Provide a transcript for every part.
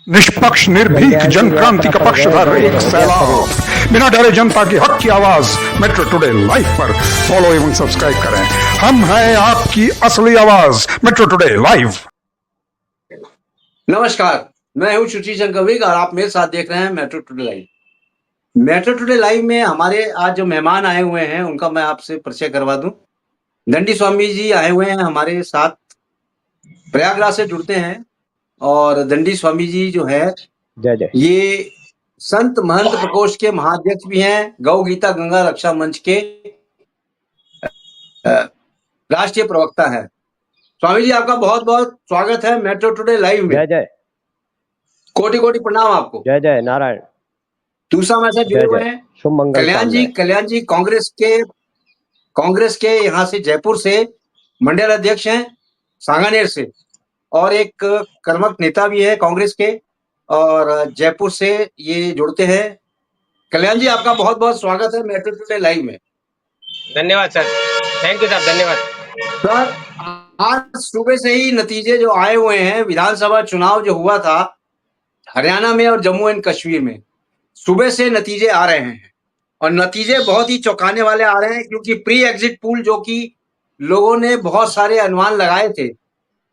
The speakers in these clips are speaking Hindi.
निष्पक्ष निर्भीक जन क्रांति का पक्षधर एक सैलाब, बिना डरे जनता की हक की आवाज मेट्रो टुडे लाइव पर फॉलो एवं सब्सक्राइब करें। हम हैं आपकी असली आवाज, मेट्रो टुडे लाइव। नमस्कार, मैं हूं सुची जंगविक और आप मेरे साथ देख रहे हैं metro today live. Metro today live में हमारे आज जो मेहमान आए हुए हैं उनका मैं आपसे परिचय करवा दूं। दंडी स्वामी जी आए हुए हैं हमारे साथ, प्रयागराज से जुड़ते हैं। और दंडी स्वामी जी जो है ये संत महंत प्रकोष्ठ के महाध्यक्ष भी हैं, गौ गीता गंगा रक्षा मंच के राष्ट्रीय प्रवक्ता है। स्वामी जी आपका बहुत बहुत स्वागत है मेट्रो टुडे लाइव में। जय जय, कोटि कोटि प्रणाम आपको। जय जय नारायण। दूसरा मैसेज जुड़े हुए हैं शुभ मंगल। कल्याण जी कांग्रेस के यहाँ से जयपुर से मंडल अध्यक्ष हैं, सांगानेर से, और एक कर्मठ नेता भी है कांग्रेस के और जयपुर से ये जुड़ते हैं। कल्याण जी आपका बहुत बहुत स्वागत है मेट्रो टुडे लाइव में। धन्यवाद सर, थैंक यू सर, धन्यवाद सर। आज सुबह से ही नतीजे जो आए हुए हैं, विधानसभा चुनाव जो हुआ था हरियाणा में और जम्मू एंड कश्मीर में, सुबह से नतीजे आ रहे हैं और नतीजे बहुत ही चौंकाने वाले आ रहे हैं, क्योंकि प्री एग्जिट पोल जो कि लोगों ने बहुत सारे अनुमान लगाए थे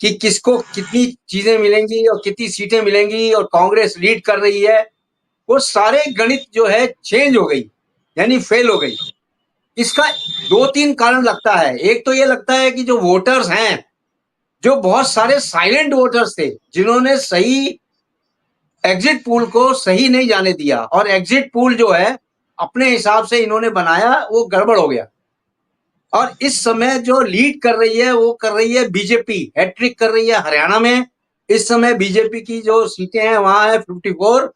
कि किसको कितनी चीजें मिलेंगी और कितनी सीटें मिलेंगी और कांग्रेस लीड कर रही है, वो सारे गणित जो है चेंज हो गई, यानी फेल हो गई। इसका 2-3 कारण लगता है। एक तो ये लगता है कि जो वोटर्स हैं, जो बहुत सारे साइलेंट वोटर्स थे, जिन्होंने सही एग्जिट पोल को सही नहीं जाने दिया और एग्जिट पोल जो है अपने हिसाब से इन्होंने बनाया, वो गड़बड़ हो गया। और इस समय जो लीड कर रही है वो कर रही है बीजेपी, हैट्रिक कर रही है हरियाणा में। इस समय बीजेपी की जो सीटें हैं वहां है 54,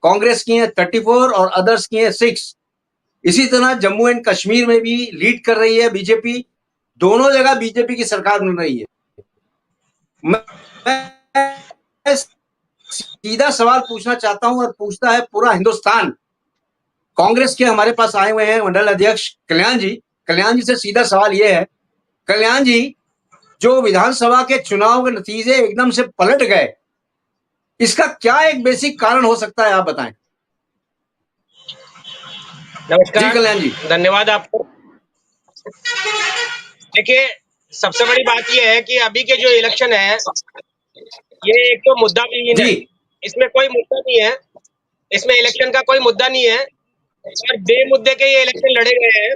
कांग्रेस की हैं 34 और अदर्स की हैं 6। इसी तरह जम्मू एंड कश्मीर में भी लीड कर रही है बीजेपी। दोनों जगह बीजेपी की सरकार बन रही है। मैं सीधा सवाल पूछना चाहता हूं और पूछता है पूरा हिंदुस्तान। कांग्रेस के हमारे पास आए हुए हैं मंडल अध्यक्ष कल्याण जी। कल्याण जी से सीधा सवाल यह है, कल्याण जी, जो विधानसभा के चुनाव के नतीजे एकदम से पलट गए, इसका क्या एक बेसिक कारण हो सकता है, आप बताएं। नमस्कार जी कल्याण जी। धन्यवाद आपको। देखिए, सबसे बड़ी बात यह है कि अभी के जो इलेक्शन है ये एक तो मुद्दा विहीन है, इसमें कोई मुद्दा नहीं है, इसमें इलेक्शन का कोई मुद्दा नहीं है और बेमुद्दे के ये इलेक्शन लड़े गए हैं।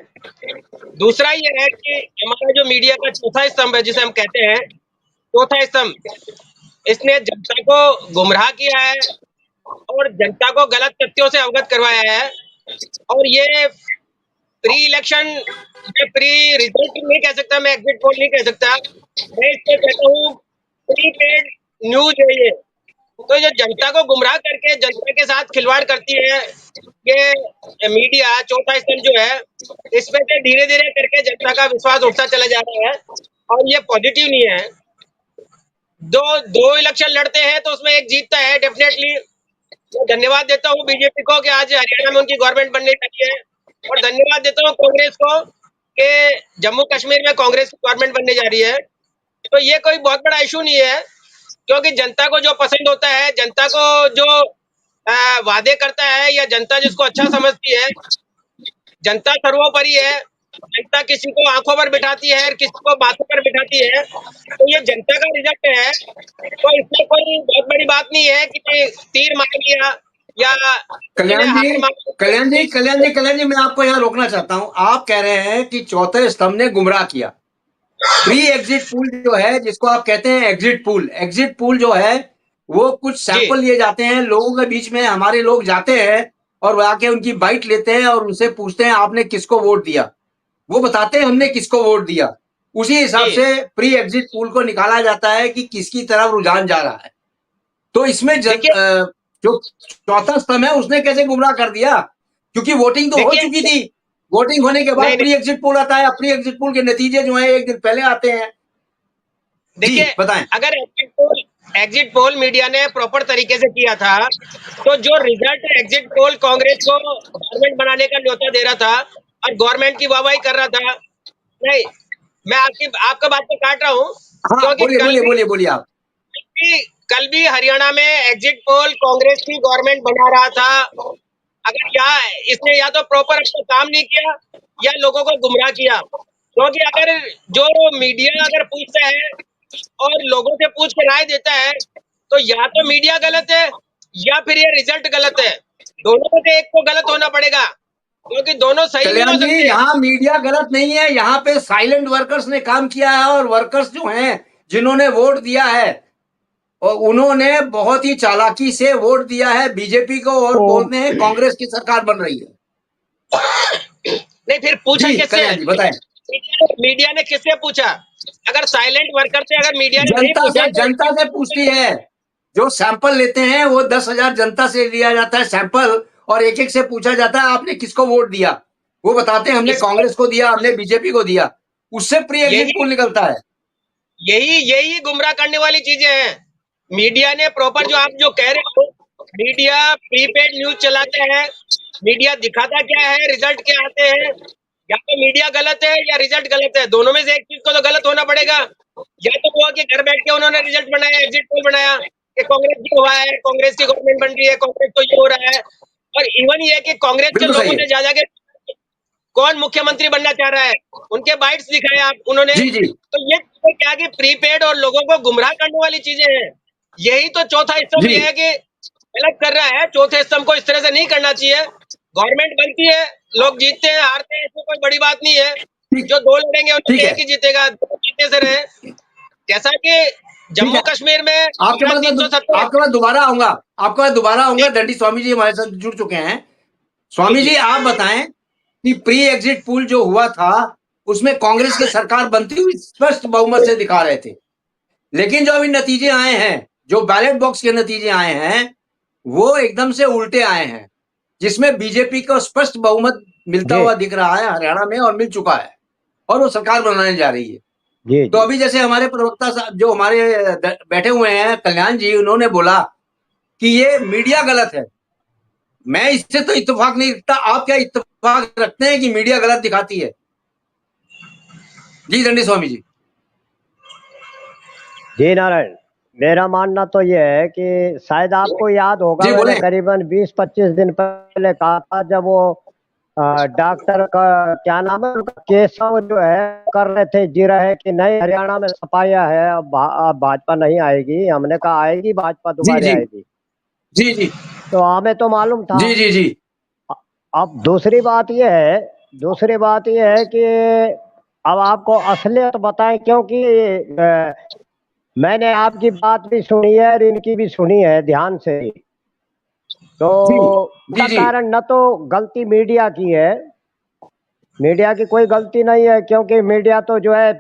दूसरा ये है कि हमारा जो मीडिया का चौथा स्तंभ है, जिसे हम कहते हैं चौथा स्तंभ, इसने जनता को गुमराह किया है और जनता को गलत तथ्यों से अवगत करवाया है। और ये प्री इलेक्शन या प्री रिजल्ट नहीं कह सकता, मैं एग्जिट पोल नहीं कह सकता, मैं इसको कहता हूँ प्री पेड न्यूज है ये। तो जो जनता को गुमराह करके जनता के साथ खिलवाड़ करती है ये मीडिया, चौथा स्तंभ जो है, इसमें से धीरे धीरे करके जनता का विश्वास उठता चला जा रहा है और ये पॉजिटिव नहीं है। दो इलेक्शन लड़ते हैं तो उसमें एक जीतता है डेफिनेटली। धन्यवाद देता हूँ बीजेपी को कि आज हरियाणा में उनकी गवर्नमेंट बनने लगी है, और धन्यवाद देता हूँ कांग्रेस को कि जम्मू कश्मीर में कांग्रेस की गवर्नमेंट बनने जा रही है। तो ये कोई बहुत बड़ा इशू नहीं है, क्योंकि जनता को जो पसंद होता है, जनता को जो वादे करता है, या जनता जिसको अच्छा समझती है, जनता सर्वोपरि है। जनता किसी को आंखों पर बिठाती है, किसी को बातों पर बिठाती है, तो ये जनता का रिजल्ट है। तो इसमें कोई बहुत बड़ी बात नहीं है कि तीर मार लिया या कल्याण जी, मैं आपको यहाँ रोकना चाहता हूँ। आप कह रहे हैं कि चौथे स्तंभ ने गुमराह किया। प्री एग्जिट पोल जो है, जिसको आप कहते हैं एग्जिट पोल जो है, वो कुछ सैंपल लिए जाते हैं लोगों के बीच में, हमारे लोग जाते हैं और आके उनकी बाइट लेते हैं और उनसे पूछते हैं आपने किसको वोट दिया। वो बताते हैं हमने किसको वोट दिया। उसी हिसाब से प्री एग्जिट पोल को निकाला जाता है कि किसकी तरफ रुझान जा रहा है। तो इसमें जो चौथा स्तंभ है उसने कैसे गुमराह कर दिया, क्योंकि वोटिंग तो हो चुकी थी। वोटिंग होने के बाद प्री एग्जिट पोल आता है। प्री एग्जिट पोल के नतीजे जो है एक दिन पहले आते हैं। देखिए, बताएं। अगर एग्जिट पोल मीडिया ने प्रॉपर तरीके से किया था, तो जो रिजल्ट एग्जिट पोल कांग्रेस को गवर्नमेंट बनाने का न्योता दे रहा था और गवर्नमेंट की वाहवाही कर रहा था, नहीं, मैं आपका बात को काट रहा हूँ, हाँ, बोलिए आप। कल भी हरियाणा में एग्जिट पोल कांग्रेस की गवर्नमेंट बना रहा था। अगर इसने या तो प्रॉपर अपना काम नहीं किया या लोगों को गुमराह किया, क्योंकि अगर जो मीडिया अगर पूछता है और लोगों से पूछ के राय देता है, तो या तो मीडिया गलत है या फिर ये रिजल्ट गलत है। दोनों में से एक को गलत होना पड़ेगा, क्योंकि दोनों सही नहीं हो कल्याण जी, सकते। यहाँ मीडिया गलत नहीं है, यहाँ पे साइलेंट वर्कर्स ने काम किया है, और वर्कर्स जो हैं जिन्होंने वोट दिया है, और उन्होंने बहुत ही चालाकी से वोट दिया है बीजेपी को, और बोलते हैं कांग्रेस की सरकार बन रही है। नहीं, फिर पूछा जी किससे? कल्याण जी बताएं। मीडिया ने किससे पूछा? अगर साइलेंट वर्कर से अगर मीडिया ने नहीं पूछा, जनता से पूछती है। जो सैंपल लेते हैं वो 10,000 जनता से लिया जाता है सैंपल, और एक एक से पूछा जाता है आपने किसको वोट दिया। वो बताते हैं हमने कांग्रेस को दिया, हमने बीजेपी को दिया। उससे प्री एग्जिट पोल निकलता है। यही गुमराह करने वाली चीजें हैं। मीडिया ने प्रॉपर, जो आप जो कह रहे हो, मीडिया प्रीपेड न्यूज चलाते हैं। मीडिया दिखाता क्या है, रिजल्ट क्या आते हैं। या तो मीडिया गलत है या रिजल्ट गलत है, दोनों में से एक चीज को तो गलत होना पड़ेगा। या तो वो कि घर बैठ के उन्होंने रिजल्ट बनाया, एग्जिट पोल बनाया कि कांग्रेस जी हुआ है, कांग्रेस की गवर्नमेंट बन रही है, कांग्रेस को ये हो रहा है। और इवन ये कि कांग्रेस के लोगों ने जा जाके कौन मुख्यमंत्री बनना चाह रहा है, उनके बाइट्स दिखाए आप उन्होंने। जी जी तो ये क्या कि प्रीपेड और लोगों को गुमराह करने वाली चीजें हैं। यही तो चौथा स्तंभ ये है कि गलत कर रहा है। चौथे स्तंभ को इस तरह से नहीं करना चाहिए। गवर्नमेंट बनती है, लोग जीतते हैं हारते हैं, इसमें कोई बड़ी बात नहीं है। जो दो लड़ेंगे उनमें एक ही जीतेगा, दो जीतने से रहे। जैसा कि जम्मू कश्मीर में आपके पास दोबारा आऊंगा, आपके पास दोबारा आऊंगा। दंडी स्वामी जी हमारे साथ जुड़ चुके हैं। स्वामी जी आप बताएं कि प्री एग्जिट पोल जो हुआ था उसमें कांग्रेस की सरकार बनती हुई स्पष्ट बहुमत से दिखा रहे थे, लेकिन जो अभी नतीजे आए हैं, जो बैलेट बॉक्स के नतीजे आए हैं, वो एकदम से उल्टे आए हैं, जिसमें बीजेपी को स्पष्ट बहुमत मिलता हुआ दिख रहा है हरियाणा में, और मिल चुका है, और वो सरकार बनाने जा रही है। तो अभी जैसे हमारे प्रवक्ता साहब जो हमारे बैठे हुए हैं कल्याण जी, उन्होंने बोला कि ये मीडिया गलत है। मैं इससे तो इत्तेफाक नहीं रखता। आप क्या इत्तेफाक रखते हैं कि मीडिया गलत दिखाती है? जी दंडी स्वामी जी। जी नारायण, मेरा मानना तो ये है कि शायद आपको याद होगा, मैंने करीबन 20-25 दिन पहले कहा था, जब वो डॉक्टर का क्या नाम है उनका, केशव जो है कर रहे थे जी रहे कि नहीं हरियाणा में सफाया है, अब भाजपा नहीं आएगी। हमने कहा आएगी भाजपा, दोबारा आएगी। जी जी तो हमें तो मालूम था। जी जी जी अब दूसरी बात यह है कि अब आपको असलियत बताएं, क्योंकि मैंने आपकी बात भी सुनी है और इनकी भी सुनी है ध्यान से। तो उसका कारण न तो गलती मीडिया की है, मीडिया की कोई गलती नहीं है, क्योंकि मीडिया तो जो है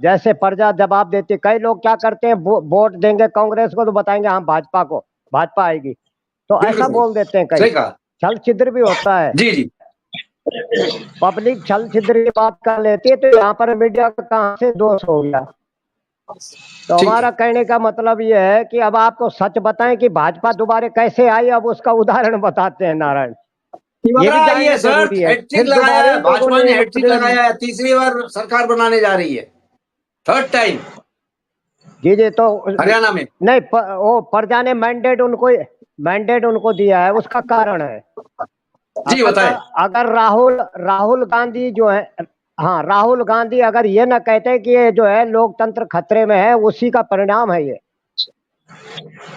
जैसे प्रजा जवाब देती है। कई लोग क्या करते हैं, वोट देंगे कांग्रेस को तो बताएंगे हम भाजपा को, भाजपा आएगी, तो ऐसा बोल देते हैं। कई छल छिद्र भी होता है। जी जी पब्लिक छल छिद्र की बात कर लेती है, तो यहाँ पर मीडिया का कहाँ से दोष हो गया? तो हमारा कहने का मतलब यह है कि अब आपको सच बताएं कि भाजपा दोबारा कैसे आई, अब उसका उदाहरण बताते हैं नारायण। ये भी जानना जरूरी है। भाजपा ने हैट्रिक लगाया है, तीसरी बार सरकार बनाने जा रही है, थर्ड टाइम। जी जी, तो हरियाणा में नहीं, वो प्रजा ने मैंडेट उनको दिया है, उसका कारण है। जी बताएं। अगर राहुल गांधी जो है, हाँ राहुल गांधी अगर ये ना कहते कि ये जो है लोकतंत्र खतरे में है, उसी का परिणाम है ये।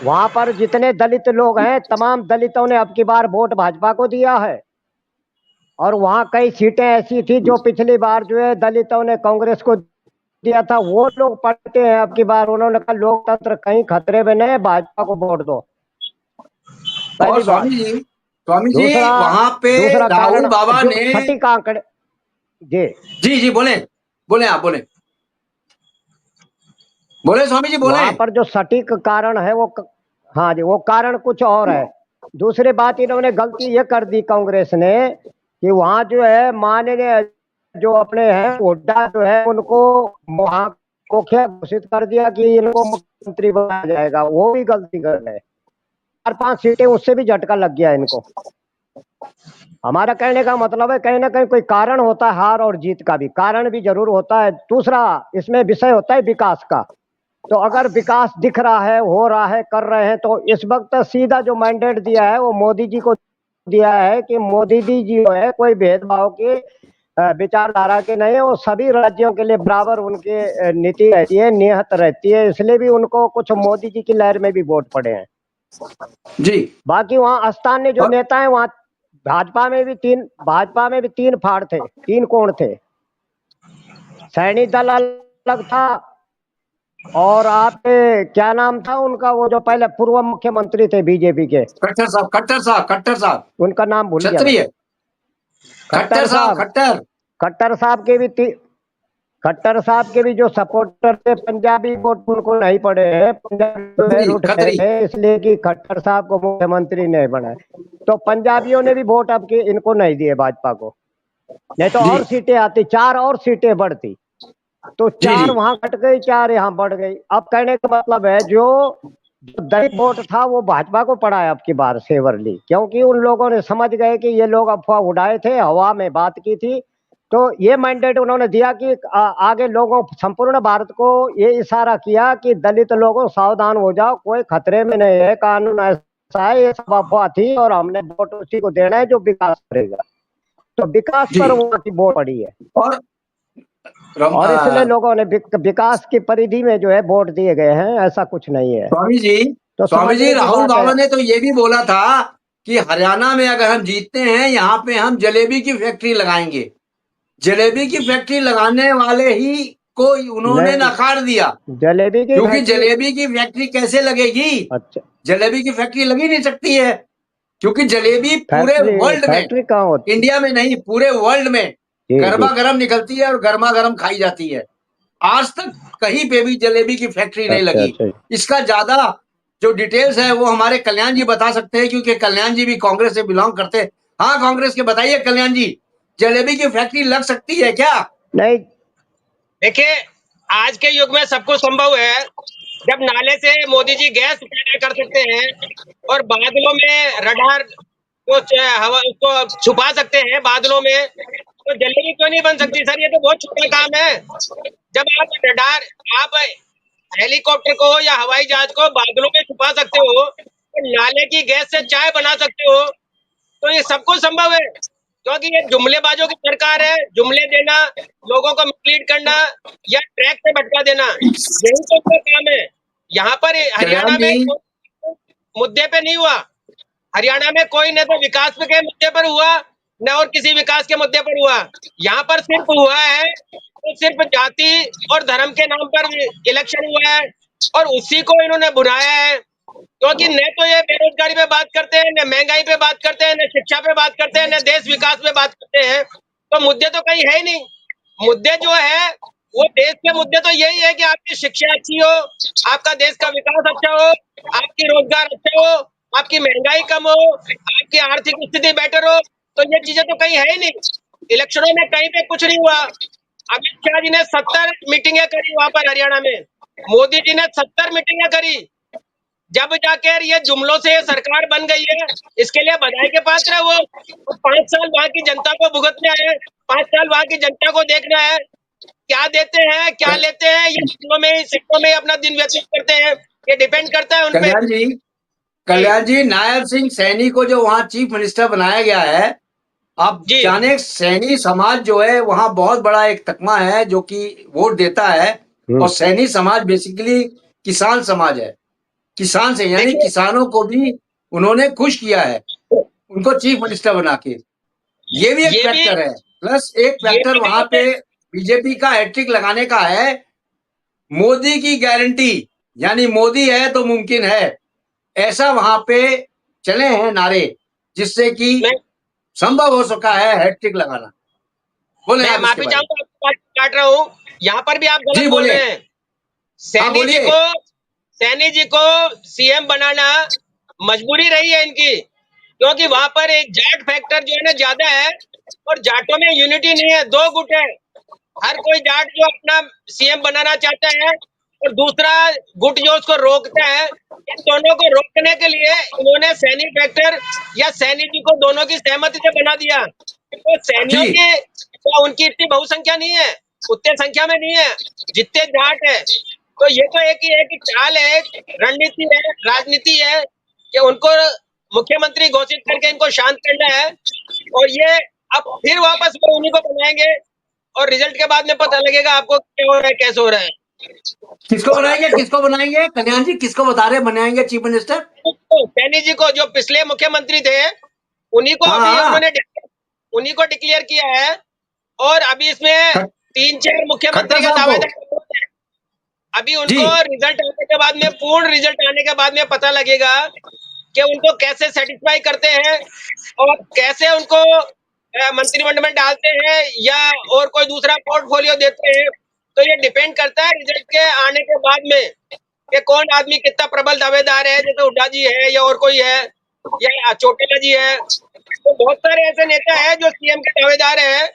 वहां पर जितने दलित लोग हैं, तमाम दलितों ने अब की बार वोट भाजपा को दिया है, और वहां कई सीटें ऐसी थी जो पिछली बार जो है दलितों ने कांग्रेस को दिया था। वो लोग पढ़ते हैं अब की बार, उन्होंने कहा लोकतंत्र कहीं खतरे में नहीं, भाजपा को वोट दो। और स्वामी जी वहां पे राहुल बाबा ने सटीक आंकड़े। जी जी जी बोले आप बोले स्वामी जी बोले। वहां पर जो सटीक कारण है वो, हाँ जी, वो कारण कुछ और है। दूसरी बात, इन्होंने गलती ये कर दी कांग्रेस ने कि वहां जो है माननीय जो अपने हैं हुड्डा जो है, उनको वहां को क्या घोषित कर दिया कि इनको मुख्यमंत्री बनाया जाएगा। वो भी गलती कर रहे। 4-5 सीटें उससे भी झटका लग गया इनको। हमारा कहने का मतलब है कहीं ना कहीं कोई कारण होता है, हार और जीत का भी कारण भी जरूर होता है। दूसरा इसमें विषय होता है विकास का। तो अगर विकास दिख रहा है, हो रहा है, कर रहे हैं, तो इस वक्त सीधा जो मैंडेट दिया है वो मोदी जी को दिया है कि मोदी जी जो है कोई भेदभाव की विचारधारा के नहीं है, वो सभी राज्यों के लिए बराबर उनकी नीति रहती है, नियत रहती है, इसलिए भी उनको कुछ मोदी जी की लहर में भी वोट पड़े हैं जी। बाकी वहाँ स्थानीय जो नेता है वहाँ भाजपा में भी तीन फाड़ थे, तीन कोण थे। सैनी दल अलग था, और आप क्या नाम था उनका, वो जो पहले पूर्व मुख्यमंत्री थे बीजेपी के, खट्टर साहब उनका नाम भूल गया मैं। क्षत्रिय खट्टर साहब खट्टर साहब के भी जो सपोर्टर थे पंजाबी वोट उनको नहीं पड़े हैं, पंजाबी उठ गए इसलिए कि खट्टर साहब को मुख्यमंत्री नहीं बनाए, तो पंजाबियों ने भी वोट अब के इनको नहीं दिए भाजपा को, नहीं तो और सीटें आती, 4 और सीटें बढ़ती, तो 4 वहां घट गई, 4 यहाँ बढ़ गई। अब कहने का मतलब है जो दलित वोट था वो भाजपा को पड़ा है अब की बार सेवरली, क्योंकि उन लोगों ने समझ गए कि ये लोग अफवाह उड़ाए थे, हवा में बात की थी, तो ये मैंडेट उन्होंने दिया कि आगे लोगों, संपूर्ण भारत को ये इशारा किया कि दलित लोगों सावधान हो जाओ, कोई खतरे में नहीं है, कानून ऐसा है, ये सब अफवाह थी और हमने वोट उसी को देना है जो विकास करेगा, तो विकास पर वहां की वोट पड़ी है और इसलिए लोगों ने विकास की परिधि में जो है वोट दिए गए हैं, ऐसा कुछ नहीं है। स्वामी जी राहुल बाबा ने तो ये भी बोला था कि हरियाणा में अगर हम जीतते हैं यहाँ पे हम जलेबी की फैक्ट्री लगाएंगे, जलेबी की फैक्ट्री लगाने वाले ही को उन्होंने नकार दिया, जलेबी की, क्योंकि जलेबी की फैक्ट्री कैसे लगेगी? अच्छा, जलेबी की फैक्ट्री लगी नहीं सकती है, क्योंकि जलेबी पूरे वर्ल्ड में, इंडिया में नहीं पूरे वर्ल्ड में गर्मा गर्म निकलती है और गर्मा गर्म खाई जाती है। आज तक कहीं पे भी जलेबी की फैक्ट्री नहीं लगी। इसका ज्यादा जो डिटेल्स है वो हमारे कल्याण जी बता सकते हैं, क्योंकि कल्याण जी भी कांग्रेस से बिलोंग करते हैं। हाँ कांग्रेस के बताइए कल्याण जी, जलेबी की फैक्ट्री लग सकती है क्या? नहीं, देखिए आज के युग में सब कुछ संभव है। जब नाले से मोदी जी गैस पैदा कर सकते हैं और बादलों में रडार को हवा उसको छुपा सकते हैं बादलों में, तो जलेबी क्यों नहीं बन सकती सर? ये तो बहुत छोटा काम है। जब आप रडार, आप हेलीकॉप्टर को या हवाई जहाज को बादलों में छुपा सकते हो, तो नाले की गैस से चाय बना सकते हो, तो ये सब कुछ संभव है। क्योंकि ये जुमलेबाजों की सरकार है, जुमले देना, लोगों को मिसलीड करना या ट्रैक से भटका देना, यही तो उसका काम है। यहाँ पर हरियाणा में मुद्दे पे नहीं हुआ, हरियाणा में कोई न तो विकास के मुद्दे पर हुआ न और किसी विकास के मुद्दे पर हुआ। यहाँ पर सिर्फ हुआ है तो सिर्फ जाति और धर्म के नाम पर इलेक्शन हुआ है और उसी को इन्होंने बुलाया है, क्योंकि न तो ये बेरोजगारी पे बात करते हैं, न महंगाई पे बात करते हैं, न शिक्षा पे बात करते हैं, न देश विकास पे बात करते हैं, तो मुद्दे तो कहीं है ही नहीं। मुद्दे जो है वो देश के मुद्दे तो यही है कि आपकी शिक्षा अच्छी हो, आपका देश का विकास अच्छा हो, आपकी रोजगार अच्छा हो, आपकी महंगाई कम हो, आपकी आर्थिक स्थिति बेटर हो, तो ये चीजें तो कहीं है ही नहीं। इलेक्शनों में कहीं पे कुछ नहीं हुआ। अमित शाह जी ने 70 मीटिंगें करी वहां पर हरियाणा में, मोदी जी ने 70 मीटिंगें करी, जब जाकर ये जुमलों से सरकार बन गई है। इसके लिए बधाई के पात्र है वो। 5 साल वहां की जनता को भुगतना है, 5 साल वहां की जनता को देखना है, क्या देते हैं क्या लेते हैं, ये सिक्कों में अपना दिन व्यतीत करते हैं, ये डिपेंड करता है उनपे। कल्याण जी, नायब सिंह सैनी को जो वहां चीफ मिनिस्टर बनाया गया है, आप जाने सैनी समाज जो है वहां बहुत बड़ा एक तकमा है जो कि वोट देता है, और सैनी समाज बेसिकली किसान समाज है, किसान से यानी किसानों को भी उन्होंने खुश किया है उनको चीफ मिनिस्टर बना के। ये भी एक फैक्टर है, प्लस एक फैक्टर वहां पे बीजेपी का हैट्रिक लगाने का है, मोदी की गारंटी, यानी मोदी है तो मुमकिन है, ऐसा वहां पे चले हैं नारे, जिससे कि संभव हो सका है हैट्रिक लगाना। बोले मैं माफी चाहूंगा, काट रहा हूँ, यहाँ पर भी आप गलत बोल रहे हैं। सैनी जी को सीएम बनाना मजबूरी रही है इनकी, क्योंकि वहां पर एक जाट फैक्टर जो है ना ज्यादा है और जाटों में यूनिटी नहीं है, 2 गुट है। हर कोई जाट जो अपना सीएम बनाना चाहता है और दूसरा गुट जो उसको रोकता है। इन दोनों को रोकने के लिए इन्होंने सैनी फैक्टर या सैनी जी को दोनों की सहमति से बना दिया। तो सैनियों की तो उनकी इतनी बहुसंख्या नहीं है, उतने संख्या में नहीं है जितने जाट है। तो ये तो एक ही है कि चाल है, रणनीति है, राजनीति है कि उनको मुख्यमंत्री घोषित करके इनको शांत करना है, और ये अब फिर वापस वो उन्हीं को बनाएंगे, और रिजल्ट के बाद में पता लगेगा आपको क्या हो रहा है, कैसे हो रहा है। किसको बनाएंगे कल्याण जी, किसको बता रहे बनाएंगे चीफ मिनिस्टर? सैनी जी को, जो पिछले मुख्यमंत्री थे, उन्हीं को हाँ, अभी हाँ। उन्हीं को डिक्लेयर किया है। और अभी इसमें 3-4 मुख्यमंत्री का दावेदार है। अभी उनको रिजल्ट आने के बाद में, पूर्ण रिजल्ट आने के बाद में पता लगेगा कि उनको कैसे सेटिस्फाई करते हैं और कैसे उनको मंत्रिमंडल में डालते हैं या और कोई दूसरा पोर्टफोलियो देते हैं। तो ये डिपेंड करता है रिजल्ट के आने के बाद में कि कौन आदमी कितना प्रबल दावेदार है, जैसे हुड्डा जी है या और कोई है या चौटाला जी है। तो बहुत सारे ऐसे नेता हैं जो सीएम के दावेदार हैं।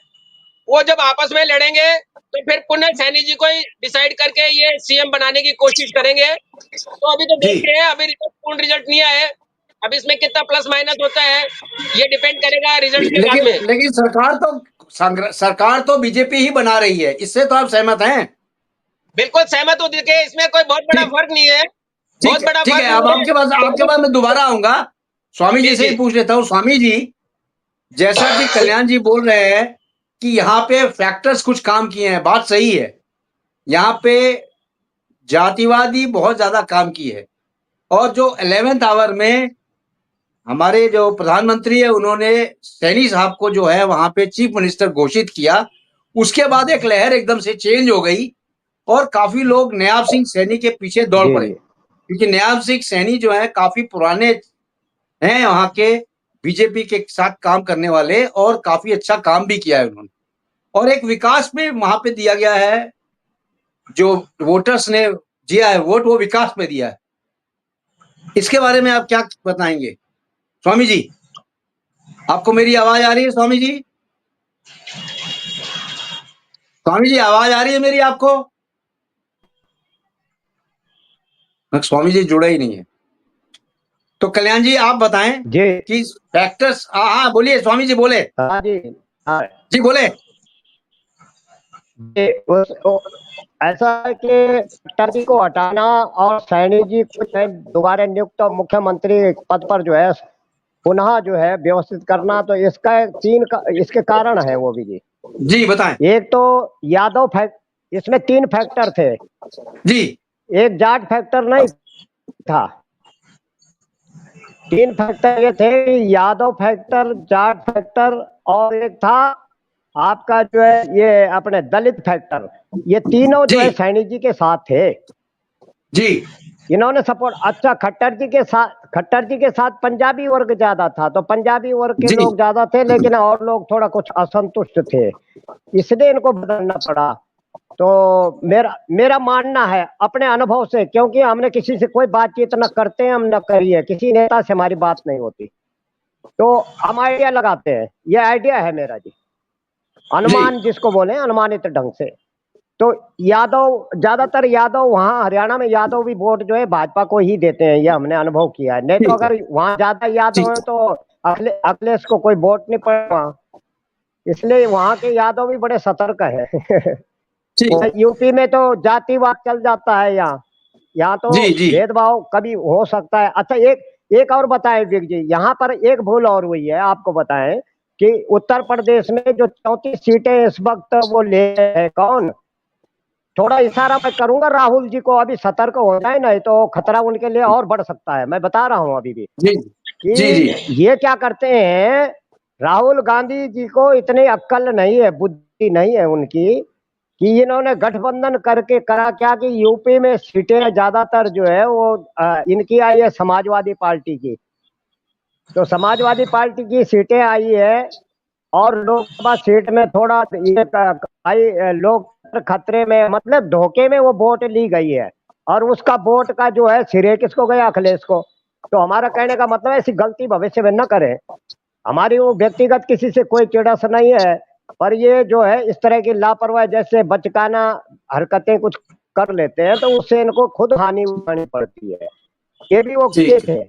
वो जब आपस में लड़ेंगे तो फिर पुनः सैनी जी को ही डिसाइड करके ये सीएम बनाने की कोशिश करेंगे। तो अभी तो देखते हैं, अभी पूर्ण रिजल्ट नहीं आया है। अब इसमें कितना प्लस माइनस होता है ये डिपेंड करेगा रिजल्ट के बाद में। लेकिन सरकार तो बीजेपी ही बना रही है, इससे तो आप सहमत हैं? बिल्कुल सहमत हूँ, देखिए इसमें कोई बहुत बड़ा फर्क नहीं है, बहुत बड़ा ठीक फर्क है। अब आपके पास मैं दोबारा आऊंगा, स्वामी जी से ही पूछ लेता हूँ। स्वामी जी, जैसा कि कल्याण जी बोल रहे हैं कि यहाँ पे फैक्टर्स कुछ काम किए हैं, बात सही है। यहाँ पे जातिवादी बहुत ज्यादा काम की है, और जो 11th आवर में हमारे जो प्रधानमंत्री है उन्होंने सैनी साहब को जो है वहां पे चीफ मिनिस्टर घोषित किया, उसके बाद एक लहर एकदम से चेंज हो गई और काफी लोग नयाब सिंह सैनी के पीछे दौड़ पड़े, क्योंकि नयाब सिंह सैनी जो है काफी पुराने हैं वहां के बीजेपी के साथ काम करने वाले, और काफी अच्छा काम भी किया है उन्होंने, और एक विकास भी वहां पे दिया गया है। जो वोटर्स ने दिया है वोट, वो विकास पे दिया है। इसके बारे में आप क्या बताएंगे स्वामी जी? आपको मेरी आवाज आ रही है स्वामी जी? स्वामी जी आवाज आ रही है मेरी आपको? स्वामी जी जुड़े ही नहीं है। तो कल्याण जी आप बताएं जी कि फैक्टर्स। हाँ बोलिए स्वामी जी, बोले। हाँ जी, हाँ जी बोले। ऐसा है कि टर्की को हटाना और सैनी जी को दोबारा नियुक्त मुख्यमंत्री पद पर जो है पुनः जो है व्यवस्थित करना, तो इसका इसके कारण है वो भी जी बताएं। एक तो इसमें 3 फैक्टर थे जी। एक जाट फैक्टर नहीं था, 3 फैक्टर ये थे, यादव फैक्टर, जाट फैक्टर, और एक था आपका जो है ये अपने दलित फैक्टर। ये तीनों जो है सैनी जी के साथ थे जी। इन्होंने सपोर्ट। अच्छा, खट्टर जी के साथ पंजाबी वर्ग ज्यादा था, तो पंजाबी वर्ग के लोग ज्यादा थे, लेकिन और लोग थोड़ा कुछ असंतुष्ट थे, इसलिए इनको बदलना पड़ा। तो मेरा मानना है अपने अनुभव से, क्योंकि हमने किसी से कोई बातचीत न करते हैं, हम न करिए, किसी नेता से हमारी बात नहीं होती, तो हम आइडिया लगाते हैं। ये आइडिया है मेरा जी, अनुमान जिसको बोले, अनुमानित ढंग से। तो ज्यादातर यादव वहाँ हरियाणा में यादव भी वोट जो है भाजपा को ही देते हैं, ये हमने अनुभव किया है। नहीं तो अगर वहाँ ज्यादा यादव है तो अखिलेश को कोई वोट नहीं पड़ेगा, इसलिए वहाँ के यादव भी बड़े सतर्क है। यूपी में तो जातिवाद चल जाता है, यहाँ तो भेदभाव कभी हो सकता है। अच्छा, एक और बताएं विक जी, यहाँ पर एक भूल और हुई है, आपको बताएं कि उत्तर प्रदेश में जो 34 सीटें इस वक्त वो ले है कौन, थोड़ा इशारा मैं करूंगा राहुल जी को, अभी सतर्क हो जाए, नहीं तो खतरा उनके लिए और बढ़ सकता है। मैं बता रहा हूं अभी भी कि ये क्या करते हैं, राहुल गांधी जी को इतनी अक्ल नहीं है, बुद्धि नहीं है उनकी, कि इन्होंने गठबंधन करके करा क्या कि यूपी में सीटें ज्यादातर जो है वो इनकी आई है समाजवादी पार्टी की, तो समाजवादी पार्टी की सीटें आई है, और लोकसभा सीट में थोड़ा ये आई लोग खतरे में, मतलब धोखे में वो वोट ली गई है, और उसका वोट का जो है सिरे किसको गया, अखिलेश को। तो हमारा कहने का मतलब है ऐसी गलती भविष्य में न करें। हमारी वो व्यक्तिगत किसी से कोई चिड़स नहीं है, पर ये जो है इस तरह की लापरवाही, जैसे बचकाना हरकतें कुछ कर लेते हैं, तो उससे इनको खुद हानि उठानी पड़ती है। ये भी वो किए थे,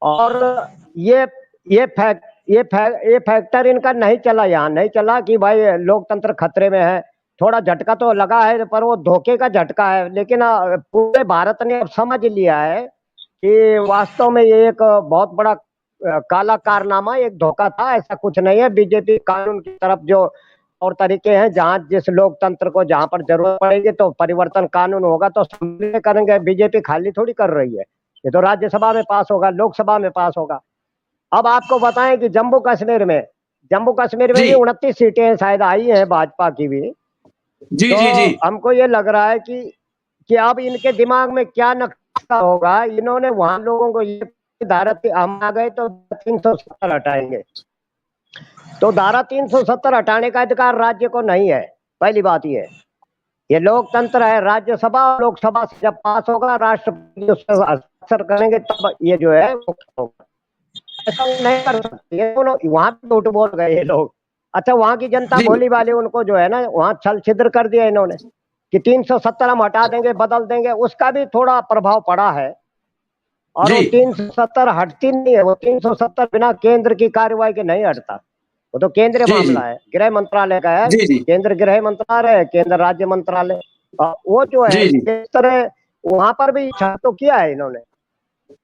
और ये फैक्टर इनका नहीं चला, यहाँ नहीं चला कि भाई लोकतंत्र खतरे में है। थोड़ा झटका तो लगा है, पर वो धोखे का झटका है। लेकिन पूरे भारत ने अब समझ लिया है कि वास्तव में ये एक बहुत बड़ा काला कारनामा, एक धोखा था, ऐसा कुछ नहीं है। बीजेपी कानून की तरफ जो और तरीके हैं, जहां जिस लोकतंत्र को जहां पर जरूरत पड़ेगी तो परिवर्तन कानून होगा तो असेंबली करेंगे। बीजेपी खाली थोड़ी कर रही है, ये तो राज्यसभा में पास होगा, लोकसभा में पास होगा। अब आपको बताएं कि जम्मू कश्मीर में भी 29 सीटें शायद आई हैं भाजपा की भी। जी तो जी जी हमको ये लग रहा है कि अब इनके दिमाग में क्या नक्शा होगा। इन्होंने वहां लोगों को ये हम आ गए तो 370 हटाएंगे, तो धारा 370 हटाने का अधिकार राज्य को नहीं है। पहली बात ये लोकतंत्र है। राज्यसभा और लोकसभा से जब पास होगा, राष्ट्रपति उस पर हस्ताक्षर करेंगे, तब ये जो है वो होगा। ऐसा नहीं कर सकते ये दोनों। वहां भी झूठ बोल गए ये लोग। अच्छा, वहां की जनता जी भोली वाले, उनको जो है ना वहां छल छिद्र कर दिया इन्होंने कि 370 हम हटा देंगे, बदल देंगे। उसका भी थोड़ा प्रभाव पड़ा है। और वो जी 370 हटती नहीं है। वो 370 बिना केंद्र की कार्रवाई के नहीं हटता। वो तो केंद्रीय जी जी मामला है, गृह मंत्रालय का है। जी जी केंद्र गृह मंत्रालय है, केंद्र राज्य मंत्रालय। और वो जो है जी जी इस तरह वहां पर भी छल तो किया है इन्होंने।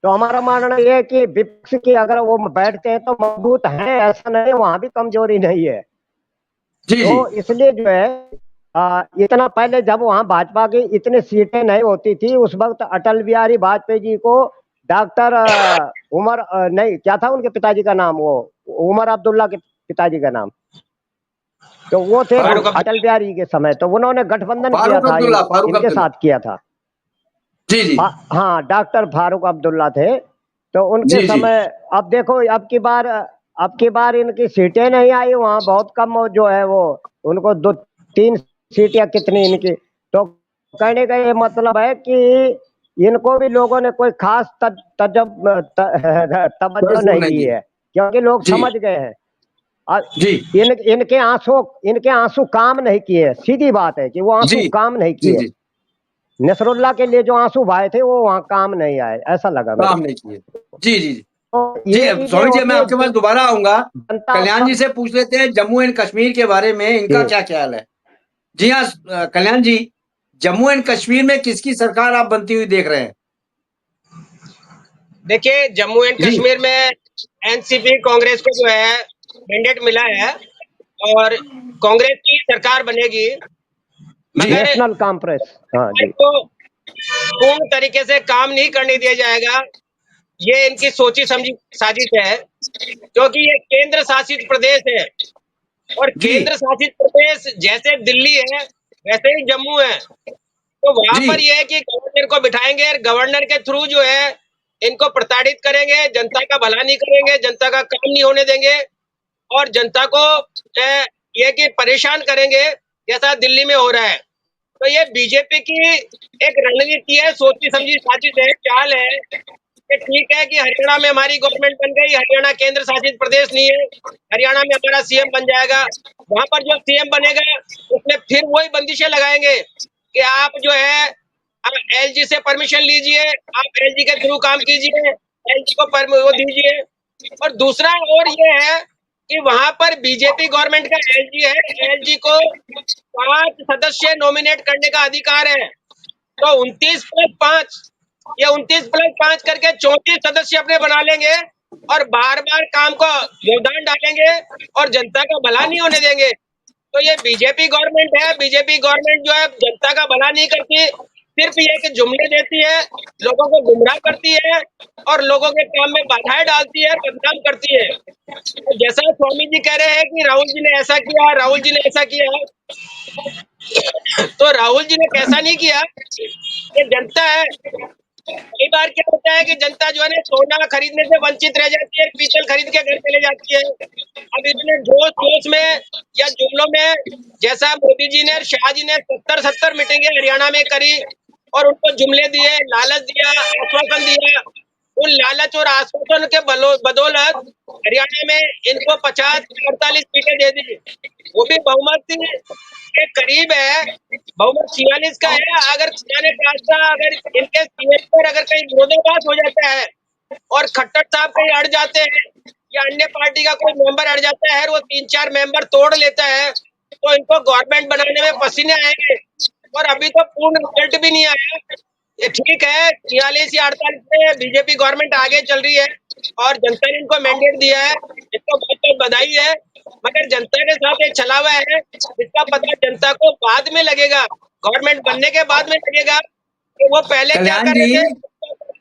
तो हमारा मानना यह है कि विपक्ष की अगर वो बैठते हैं तो मजबूत है, ऐसा नहीं, वहां भी कमजोरी नहीं है। जी जी तो इसलिए जो है इतना पहले जब वहां भाजपा की इतनी सीटें नहीं होती थी, उस वक्त अटल बिहारी वाजपेयी जी को डॉक्टर उमर नहीं, क्या था उनके पिताजी का नाम, वो उमर अब्दुल्ला के पिताजी का नाम, तो वो थे फारूक अटल बिहारी जी के समय। तो उन्होंने गठबंधन किया फारूक था, अब्दुल्ला फारूक इनके अब्दुल्ला साथ किया था। जी जी हाँ, डॉक्टर फारूक अब्दुल्ला थे। तो उनके जी जी समय, अब देखो अब की बार इनकी सीटें नहीं आई, वहां बहुत कम जो है वो उनको 2-3 सीट या कितनी इनकी। तो कहने का ये मतलब है कि इनको भी लोगों ने कोई खास तवज्जो तवज्जो नहीं नहीं दी दी है, क्योंकि लोग जी समझ गए हैं। और जी इनके आंसू काम नहीं किए। सीधी बात है कि वो आंसू जी काम नहीं जी किए। जी नसरुल्ला के लिए जो आंसू बहाए थे वो वहां काम नहीं आए, ऐसा लगा मेरे काम को। नहीं किए जी जी जी तो जी ये चीजें स्वामी जी, होती मैं है, आपके पास दोबारा आऊंगा। जनता कल्याण जी पर। से पूछ लेते हैं जम्मू एंड कश्मीर के बारे में, इनका जी क्या ख्याल है। जी हाँ, कल्याण जी, जम्मू एंड कश्मीर में किसकी सरकार आप बनती हुई देख रहे हैं। देखिए, जम्मू एंड जी कश्मीर में एनसीपी कांग्रेस को जो है मैंडेट मिला है और कांग्रेस की सरकार बनेगी, जी मगर नेशनल कॉन्फ्रेंस, हाँ जी। को पूर्ण तरीके से काम नहीं करने दिया जाएगा। ये इनकी सोची समझी साजिश है, क्योंकि ये केंद्र शासित प्रदेश है और जी केंद्र शासित प्रदेश जैसे दिल्ली है वैसे ही जम्मू है। तो वहां जी पर ये है कि गवर्नर को बिठाएंगे और गवर्नर के थ्रू जो है इनको प्रताड़ित करेंगे, जनता का भला नहीं करेंगे, जनता का काम नहीं होने देंगे और जनता को ये कि परेशान करेंगे, जैसा दिल्ली में हो रहा है। तो ये बीजेपी की एक रणनीति है, सोची समझी साजिश है, चाल है कि ठीक है कि हरियाणा में हमारी गवर्नमेंट बन गई, हरियाणा केंद्र शासित प्रदेश नहीं है, हरियाणा में हमारा सीएम बन जाएगा। वहां पर जो सीएम बनेगा उसमें फिर वही बंदिशें लगाएंगे कि आप जो है एलजी से परमिशन लीजिए, आप एलजी के थ्रू काम कीजिए, एलजी को वो दीजिए। और दूसरा और ये है कि वहां पर बीजेपी गवर्नमेंट का एलजी है, एलजी को 5 सदस्य नॉमिनेट करने का अधिकार है। तो 29+5 या 29+5 करके 34 सदस्य अपने बना लेंगे और बार बार काम को योगदान डालेंगे और जनता का भला नहीं होने देंगे। तो ये बीजेपी गवर्नमेंट है, बीजेपी गवर्नमेंट जो है जनता का भला नहीं करती, सिर्फ ये कि जुमले देती है, लोगों को गुमराह करती है और लोगों के काम में बाधाएं डालती है, बदनाम करती है। तो जैसा स्वामी जी कह रहे हैं कि राहुल जी ने ऐसा किया, राहुल जी ने ऐसा किया, तो राहुल जी ने कैसा नहीं किया। ये जनता है, कई बार क्या होता है कि जनता जो है ना सोना खरीदने से वंचित रह जाती है, पीतल खरीद के घर चले जाती है। अब इतने जोश जोश में या जुमलों में, जैसा मोदी जी ने, शाह जी ने 70 मीटिंगें हरियाणा में करी और उनको जुमले दिए, लालच दिया, आश्वासन दिया, उन लालच और आश्वासन के बदौलत हरियाणा में इनको 50-48 सीटें दे दी, वो भी बहुमत के करीब है, बहुमत 46 का है। अगर खुदा ने खास्ता अगर इनके सीएम पर अगर कहीं विरोधाभास हो जाता है और खट्टर साहब कहीं अड़ जाते हैं या अन्य पार्टी का कोई मेंबर अड़ जाता है और वो 3-4 मेंबर तोड़ लेता है, तो इनको गवर्नमेंट बनाने में पसीने आएंगे, और अभी तो पूर्ण रिजल्ट भी नहीं आया। ये ठीक है, 46 या 48 में बीजेपी गवर्नमेंट आगे चल रही है और जनता ने इनको मैंडेट दिया है, इसको बहुत बहुत बधाई है। मगर जनता के साथ ये छला हुआ है, इसका पता जनता को बाद में लगेगा, गवर्नमेंट बनने के बाद में लगेगा कि वो पहले क्या कल्याण कर रहे जी,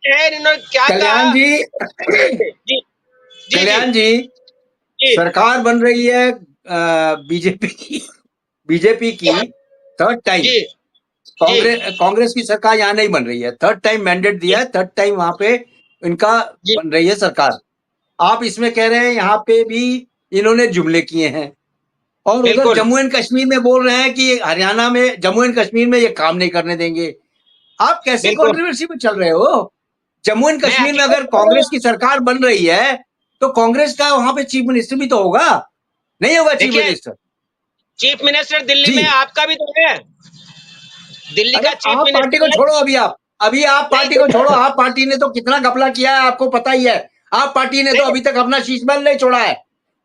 थे, इन्होंने क्या कहा। कल्याण जी, जी जी कल्याण जी, जी सरकार बन रही है बीजेपी की थर्ड टाइम। जी कांग्रेस की सरकार यहाँ नहीं बन रही है, थर्ड टाइम मैंडेट दिया है, थर्ड टाइम वहां पे इनका जी बन रही है सरकार। आप इसमें कह रहे हैं यहाँ पे भी इन्होंने जुमले किए हैं, और उधर बिल्कुल जम्मू एंड कश्मीर में बोल रहे हैं कि हरियाणा में, जम्मू एंड कश्मीर में ये काम नहीं करने देंगे। आप कैसे बिल्कुल। कंट्रोवर्सी में चल रहे हो? जम्मू एंड मैं कश्मीर में हकीकत अगर कांग्रेस की सरकार बन रही है तो कांग्रेस का वहां पे चीफ मिनिस्टर भी तो होगा, नहीं होगा चीफ देखिए, मिनिस्टर? चीफ मिनिस्टर दिल्ली जी, में आपका भी तो है, दिल्ली अरे का चीफ आप पार्टी को मिनिस्टर है। छोड़ो, अभी आप नहीं, पार्टी को छोड़ो। आप पार्टी ने तो कितना घपला किया है आपको पता ही है। आप पार्टी ने तो नहीं, अभी तक अपना शीश महल नहीं छोड़ा है,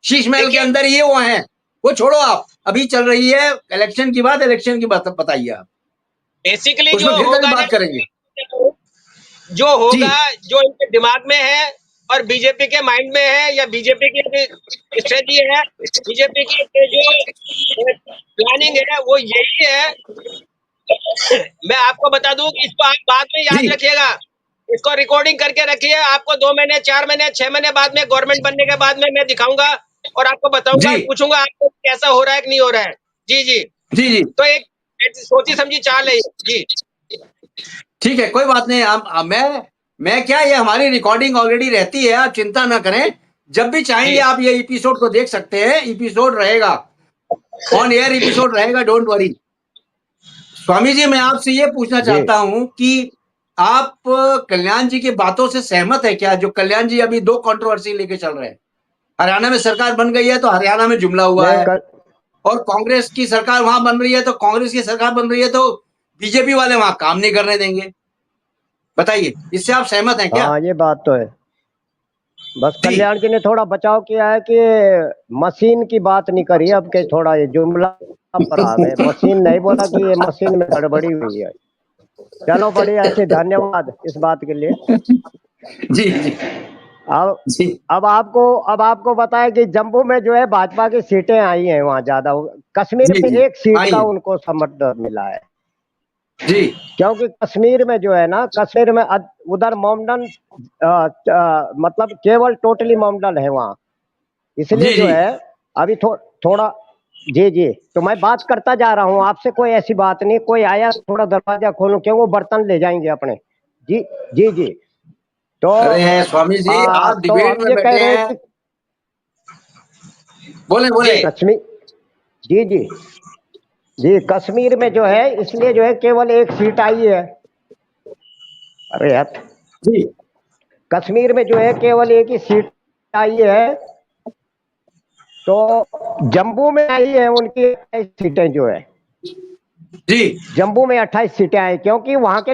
शीश महल के देखिए अंदर ये वो हैं, वो छोड़ो। आप अभी चल रही है इलेक्शन की बात, इलेक्शन की बात बताइए आप, बेसिकली जो उसमें फिर कभी होगा ना, बात करेंगे। जो जी, होगा, जो इनके दिमाग में है और बीजेपी के माइंड में है, या बीजेपी की स्ट्रेटजी है, बीजेपी की जो प्लानिंग है वो यही है। मैं आपको बता दूं कि इसको आप बाद में याद जी, रखिएगा, इसको रिकॉर्डिंग करके रखिए। आपको 2 महीने, 4 महीने, 6 महीने बाद में, गवर्नमेंट बनने के बाद में मैं दिखाऊंगा और आपको बताऊंगा जी, और पूछूंगा आपको कैसा हो रहा है कि नहीं हो रहा है। जी जी। जी, जी, तो एक सोची समझी चाल है ये। जी ठीक है, कोई बात नहीं। मैं क्या, ये हमारी रिकॉर्डिंग ऑलरेडी रहती है, आप चिंता ना करें। जब भी चाहेंगे जी आप ये एपिसोड को देख सकते हैं, एपिसोड रहेगा, ऑन एयर एपिसोड रहेगा, डोंट वरी। स्वामी जी, मैं आपसे ये पूछना जी। चाहता हूं कि आप कल्याण जी की बातों से सहमत है क्या? जो कल्याण जी अभी दो कंट्रोवर्सी लेके चल रहे हैं, हरियाणा में सरकार बन गई है तो हरियाणा में जुमला हुआ नहीं है, और कांग्रेस की सरकार वहां बन रही है तो कांग्रेस की सरकार बन रही है तो बीजेपी वाले वहां काम नहीं करने देंगे। बताइए, इससे आप सहमत हैं क्या? हाँ, ये बात तो है। बस जी, कल्याण जी ने थोड़ा बचाव किया है कि मशीन की बात नहीं करी, अब के थोड़ा ये जुमला पर आ गए। मशीन नहीं बोला कि ये मशीन में गड़बड़ी हुई है। चलो, बढ़िया, अच्छे, धन्यवाद इस बात के लिए। जी, जी, अब जी, अब आपको बताएं कि जम्मू में जो है भाजपा की सीटें आई हैं वहां ज्यादा। कश्मीर जी, में जी, एक सीट का आइए, उनको समर्थन मिला है, जी, क्योंकि कश्मीर में जो है ना, कश्मीर में उधर मोमडन मतलब केवल टोटली मोमडन है वहाँ, इसलिए जी, जो जी, है अभी थोड़ा। जी जी। तो मैं बात करता जा रहा हूँ आपसे, कोई ऐसी बात नहीं। कोई आया थोड़ा दरवाजा खोलूं, क्यों वो बर्तन ले जाएंगे अपने। जी जी जी। तो अरे हैं स्वामी जी, आप तो डिबेट हम में ये कह बैठे रहे हैं हैं, कि बोले बोले। जी कश्मीर, जी जी जी, कश्मीर में जो है, इसलिए जो है केवल एक सीट आई है। अरे यार, जी, कश्मीर में जो है केवल एक ही सीट आई है। तो जम्मू में आई है उनकी 28 सीटें जो है, जी, जम्मू में 28 सीटें आई, क्योंकि वहां के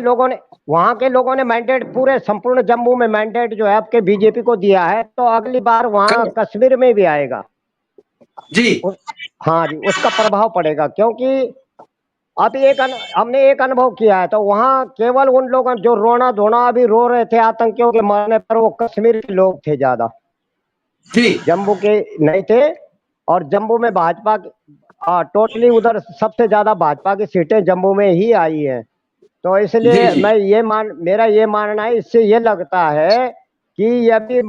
लोगों ने मैंडेट, पूरे संपूर्ण जम्मू में मैंडेट जो है आपके बीजेपी को दिया है। तो अगली बार वहां करेक्ट, कश्मीर में भी आएगा। जी, उस, हाँ जी, उसका प्रभाव पड़ेगा, क्योंकि अभी हमने एक अनुभव किया है। तो वहां केवल उन लोगों जो रोना धोना अभी रो रहे थे आतंकियों के मरने पर, वो कश्मीर के लोग थे ज्यादा, जी, जम्मू के नहीं थे। और जम्मू में भाजपा टोटली उधर सबसे ज्यादा भाजपा की सीटें जम्मू में ही आई हैं। तो जी, इसलिए जी, मेरा ये मानना है, इससे ये लगता है कि अभी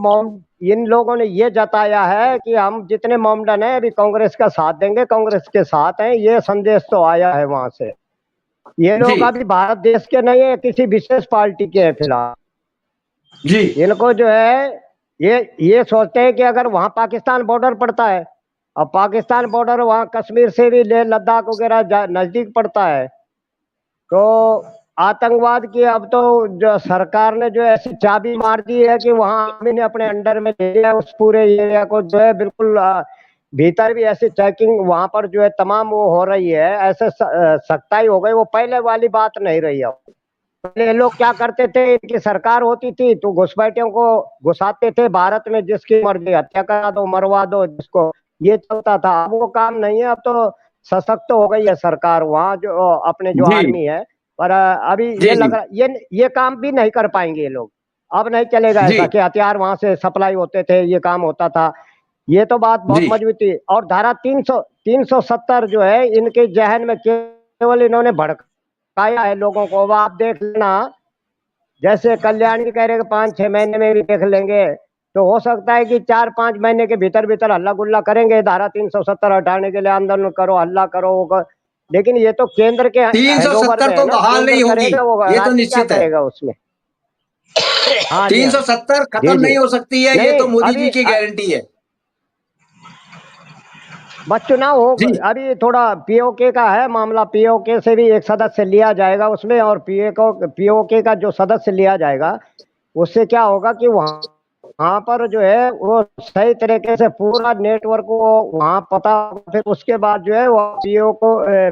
इन लोगों ने ये जताया है कि हम जितने मोमडन हैं अभी कांग्रेस का साथ देंगे, कांग्रेस के साथ हैं। ये संदेश तो आया है वहां से। ये जी, लोग अभी भारत देश के नहीं है, किसी विशेष पार्टी के हैं फिलहाल। जी, इनको जो है, ये सोचते हैं कि अगर वहां पाकिस्तान बॉर्डर पड़ता है, अब पाकिस्तान बॉर्डर वहां कश्मीर से भी लेह लद्दाख वगैरह नजदीक पड़ता है, तो आतंकवाद की अब तो जो सरकार ने जो ऐसी चाबी मार दी है कि वहां आर्मी ने अपने अंडर में ले लिया उस पूरे एरिया को, जो है बिल्कुल भीतर भी ऐसी चेकिंग वहां पर जो है तमाम वो हो रही है। ऐसे सख्ताई हो गई, वो पहले वाली बात नहीं रही अब। पहले लोग क्या करते थे, इनकी सरकार होती थी तो घुसपैठियों को घुसाते थे भारत में, जिसकी मर्जी हत्या करा दो, मरवा दो जिसको, ये चलता था। अब वो काम नहीं है। अब तो सशक्त हो गई है सरकार वहाँ, जो अपने जो जी आर्मी है। पर अभी जी ये जी लग रहा, ये काम भी नहीं कर पाएंगे ये लोग। अब नहीं चलेगा जी ऐसा कि हथियार वहां से सप्लाई होते थे, ये काम होता था। ये तो बात बहुत जी मजबूत थी। और धारा 370 जो है इनके जहन में केवल इन्होंने भड़काया है लोगों को। अब आप देख लेना, जैसे कल्याण जी कह रहे हैं कि 5-6 महीने में भी देख लेंगे, तो हो सकता है कि 4-5 महीने के भीतर भीतर हल्ला गुल्ला करेंगे, धारा 370 हटाने के लिए आंदोलन करो, हल्ला करो लेकिन ये तो केंद्र के हैंडओवर 370 में है तो ना, बहाल केंद्र नहीं होगी, करेगा, वो ये तो राज्य क्या निश्चित है। करेगा उसमें। हाँ जी, हाँ 370 जी खत्म जी। नहीं हो सकती है, ये नहीं तो मोदी अभी जी की गारंटी है। बस चुनाव हो जी अभी थोड़ा पीओके का है मामला। पीओके से भी एक सदस्य लिया जाएगा उसमें, और पीओके का जो सदस्य लिया जाएगा उससे क्या होगा कि वहाँ पर जो है वो सही तरीके से पूरा नेटवर्क को वहाँ पता, फिर उसके बाद जो है वो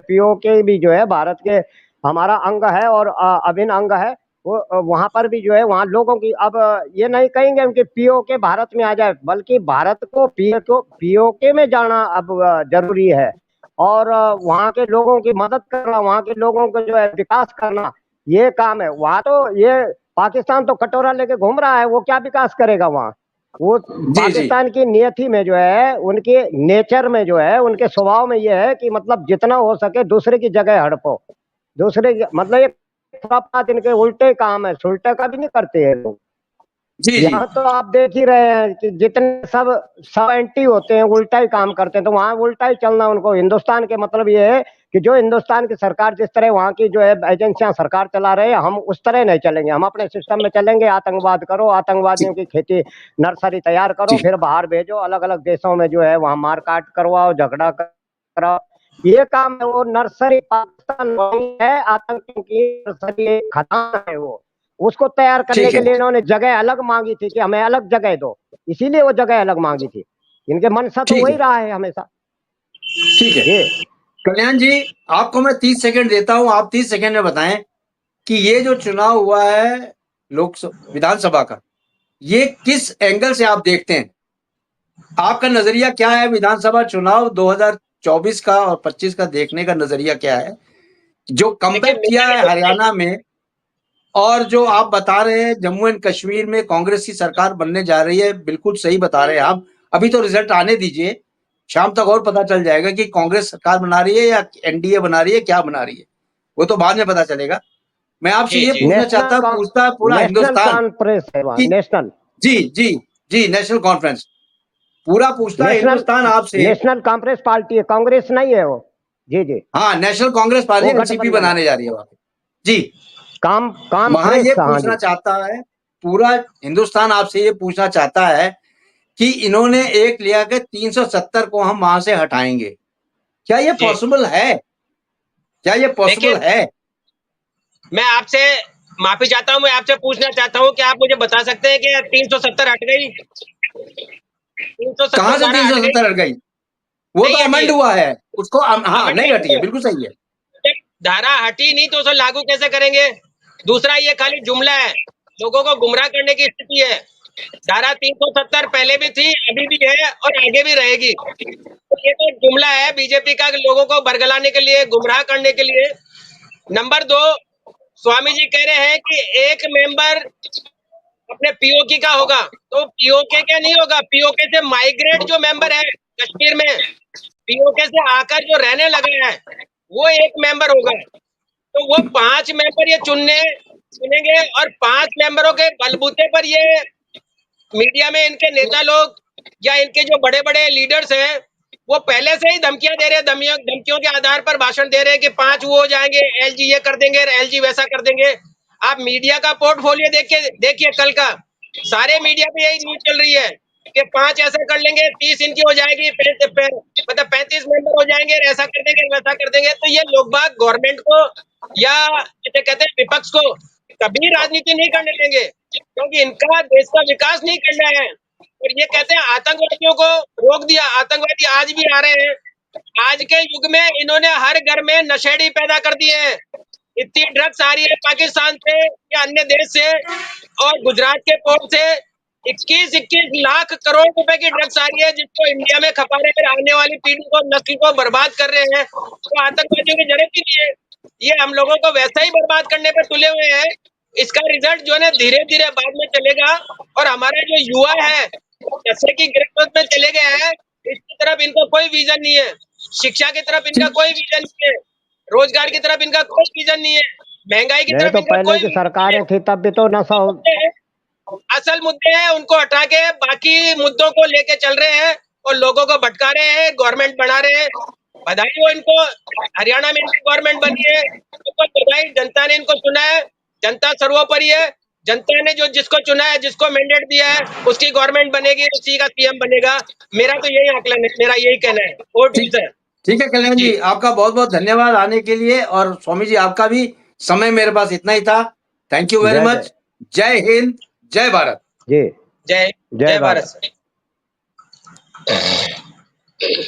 पीओके भी जो है भारत के हमारा अंग है और अभिन्न अंग है। वो वहां पर भी जो है वहाँ लोगों की, अब ये नहीं कहेंगे कि पीओके भारत में आ जाए, बल्कि भारत को पीओके में जाना अब जरूरी है। और वहाँ के लोगों की मदद करना, वहाँ के लोगों को जो है विकास करना, ये काम है। वहाँ तो ये पाकिस्तान तो कटोरा लेके घूम रहा है, वो क्या विकास करेगा वहाँ। वो जी जी पाकिस्तान की नियति में जो है, उनके नेचर में जो है, उनके स्वभाव में ये है कि मतलब जितना हो सके दूसरे की जगह हड़पो। मतलब ये खुरापात इनके उल्टे काम है, सुलटे का भी नहीं करते हैं लोग। जी जी यहाँ तो आप देख ही रहे हैं कि जितने सब एंटी होते हैं उल्टा ही काम करते हैं, तो वहाँ उल्टा ही चलना उनको। हिंदुस्तान के मतलब ये है कि जो हिंदुस्तान की सरकार जिस तरह वहाँ की जो है एजेंसियां सरकार चला रहे हैं, हम उस तरह नहीं चलेंगे। हम अपने सिस्टम में चलेंगे। आतंकवाद करो, आतंकवादियों की खेती नर्सरी तैयार करो, जी फिर बाहर भेजो, अलग अलग देशों में जो है वहाँ मारकाट करवाओ, झगड़ा कराओ। ये काम है। वो नर्सरी पाकिस्तान वही है, आतंकियों की नर्सरी खदान है वो। उसको तैयार करने ठीक के है लिए इन्होंने जगह अलग मांगी थी कि हमें अलग जगह दो, इसीलिए वो जगह अलग मांगी थी। इनके मनसा तो ठीक वही है रहा है हमेशा। ठीक है। जी कल्याण जी, आपको मैं 30 सेकंड देता हूं, आप 30 सेकंड में बताएं कि ये जो चुनाव हुआ है लोकसभा विधानसभा का, ये किस एंगल से आप देखते हैं? आपका नजरिया क्या है विधानसभा चुनाव 2024 का और 25 का देखने का नजरिया क्या है? जो देखिए कमबैक किया मेरा है हरियाणा में, और जो आप बता रहे हैं जम्मू एंड कश्मीर में कांग्रेस की सरकार बनने जा रही है, बिल्कुल सही बता रहे हैं आप। अभी तो रिजल्ट आने दीजिए, शाम तक और पता चल जाएगा कि कांग्रेस सरकार बना रही है या एनडीए बना रही है, क्या बना रही है, वो तो बाद में पता चलेगा। मैं आपसे जी ये जी पूछता है पूरा नेशनल हिंदुस्तान कॉन्फ्रेंस है वहाँ, कि नेशनल जी जी जी नेशनल कॉन्फ्रेंस, पूरा पूछता है नेशनल हिंदुस्तान आपसे। नेशनल कॉन्फ्रेंस पार्टी है, कांग्रेस नहीं है वो। जी जी, हाँ, नेशनल कांग्रेस पार्टी वो एनसीपी गठबंधन है। बनाने जा रही है वहां पे। जी, वहां कॉन्फ्रेंस, ये हाँ पूछना जी। चाहता है, पूरा हिंदुस्तान आपसे ये पूछना चाहता है कि इन्होंने एक लिया कि 370 को हम वहां से हटाएंगे, क्या ये जी पॉसिबल है? क्या ये देखिए, पॉसिबल है? मैं आपसे माफी चाहता हूं, मैं आपसे पूछना चाहता हूं कि आप मुझे बता सकते हैं कि 370 हट गई, 370 कहां से धारा हट गई? 370 हट गई? वो तो नहीं हटी अमेंड है। हुआ है उसको हाँ, अमेंड नहीं हटी है, नहीं, बिल्कुल सही है। जब धारा हटी नहीं तो उसे लागू कैसे करेंगे? दूसरा, ये खाली जुमला है, लोगों को गुमराह करने की स्थिति है। धारा 370 पहले भी थी, अभी भी है और आगे भी रहेगी। तो ये तो जुमला है बीजेपी का, लोगों को बरगलाने के लिए, गुमराह करने के लिए। नंबर 2, स्वामी जी कह रहे हैं कि एक मेंबर अपने पीओके का होगा, तो पीओके क्या नहीं होगा, पीओके से माइग्रेट जो मेंबर है कश्मीर में, पीओके से आकर जो रहने लगे हैं, वो एक मेंबर होगा। तो वो 5 मेंबर ये चुनेंगे और 5 मेंबरों के बलबूते पर ये मीडिया में इनके नेता लोग या इनके जो बड़े बड़े लीडर्स हैं, वो पहले से ही धमकियां दे रहे हैं, धमकियों के आधार पर भाषण दे रहे हैं कि 5 वो हो जाएंगे, एलजी ये कर देंगे, एलजी वैसा कर देंगे। आप मीडिया का पोर्टफोलियो देखिए कल का, सारे मीडिया पे यही न्यूज चल रही है कि 5 ऐसा कर लेंगे, 30 इनकी हो जाएगी, मतलब 35 मेंबर हो जाएंगे, ऐसा कर देंगे, वैसा कर देंगे। तो ये लोग बाग गवर्नमेंट को या जैसे कहते हैं विपक्ष को कभी राजनीति नहीं करने देंगे, क्योंकि इनका देश का विकास नहीं करना है। और ये कहते हैं आतंकवादियों को रोक दिया, आतंकवादी आज भी आ रहे हैं। आज के युग में इन्होंने हर घर में नशेड़ी पैदा कर दिए हैं। इतनी ड्रग्स आ रही है पाकिस्तान से या अन्य देश से और गुजरात के पोर्ट से, 21 लाख करोड़ रुपए की ड्रग्स आ रही है, जिसको इंडिया में खपा रहे हैं, आने वाली पीढ़ी को, नस्ल को बर्बाद कर रहे हैं। तो आतंकवादियों की जरूरत ही नहीं है, ये हम लोगों को वैसा ही बर्बाद करने पे तुले हुए हैं। इसका रिजल्ट जो है ना धीरे धीरे बाद में चलेगा, और हमारे जो युवा है नशे की गिरफ्त में चले गए हैं, इसकी तरफ इनको कोई विजन नहीं है, शिक्षा की तरफ इनका कोई विजन नहीं है, रोजगार की तरफ इनका कोई विजन नहीं है, महंगाई की नहीं तरफ तो इनका पहले कोई की विजन नहीं सरकारें है। थी तब भी तो नशा असल मुद्दे हैं उनको हटा के बाकी मुद्दों को लेके चल रहे हैं और लोगों को भटका रहे हैं, गवर्नमेंट बना रहे हैं। बधाई हो इनको, हरियाणा में इनकी गवर्नमेंट बनी है, तो बधाई, जनता ने इनको चुना है, जनता सर्वोपरि है, जनता ने जो जिसको चुना है, जिसको मैंडेट दिया है, उसकी गवर्नमेंट बनेगी, उसी का सीएम बनेगा। मेरा तो यही आकलन है, मेरा यही कहना है। और ठीक है, ठीक है कल्याण जी, आपका बहुत बहुत धन्यवाद आने के लिए, और स्वामी जी आपका भी। समय मेरे पास इतना ही था। थैंक यू वेरी जय मच। जय हिंद, जय भारत। जी जय जय भारत भारत। सर।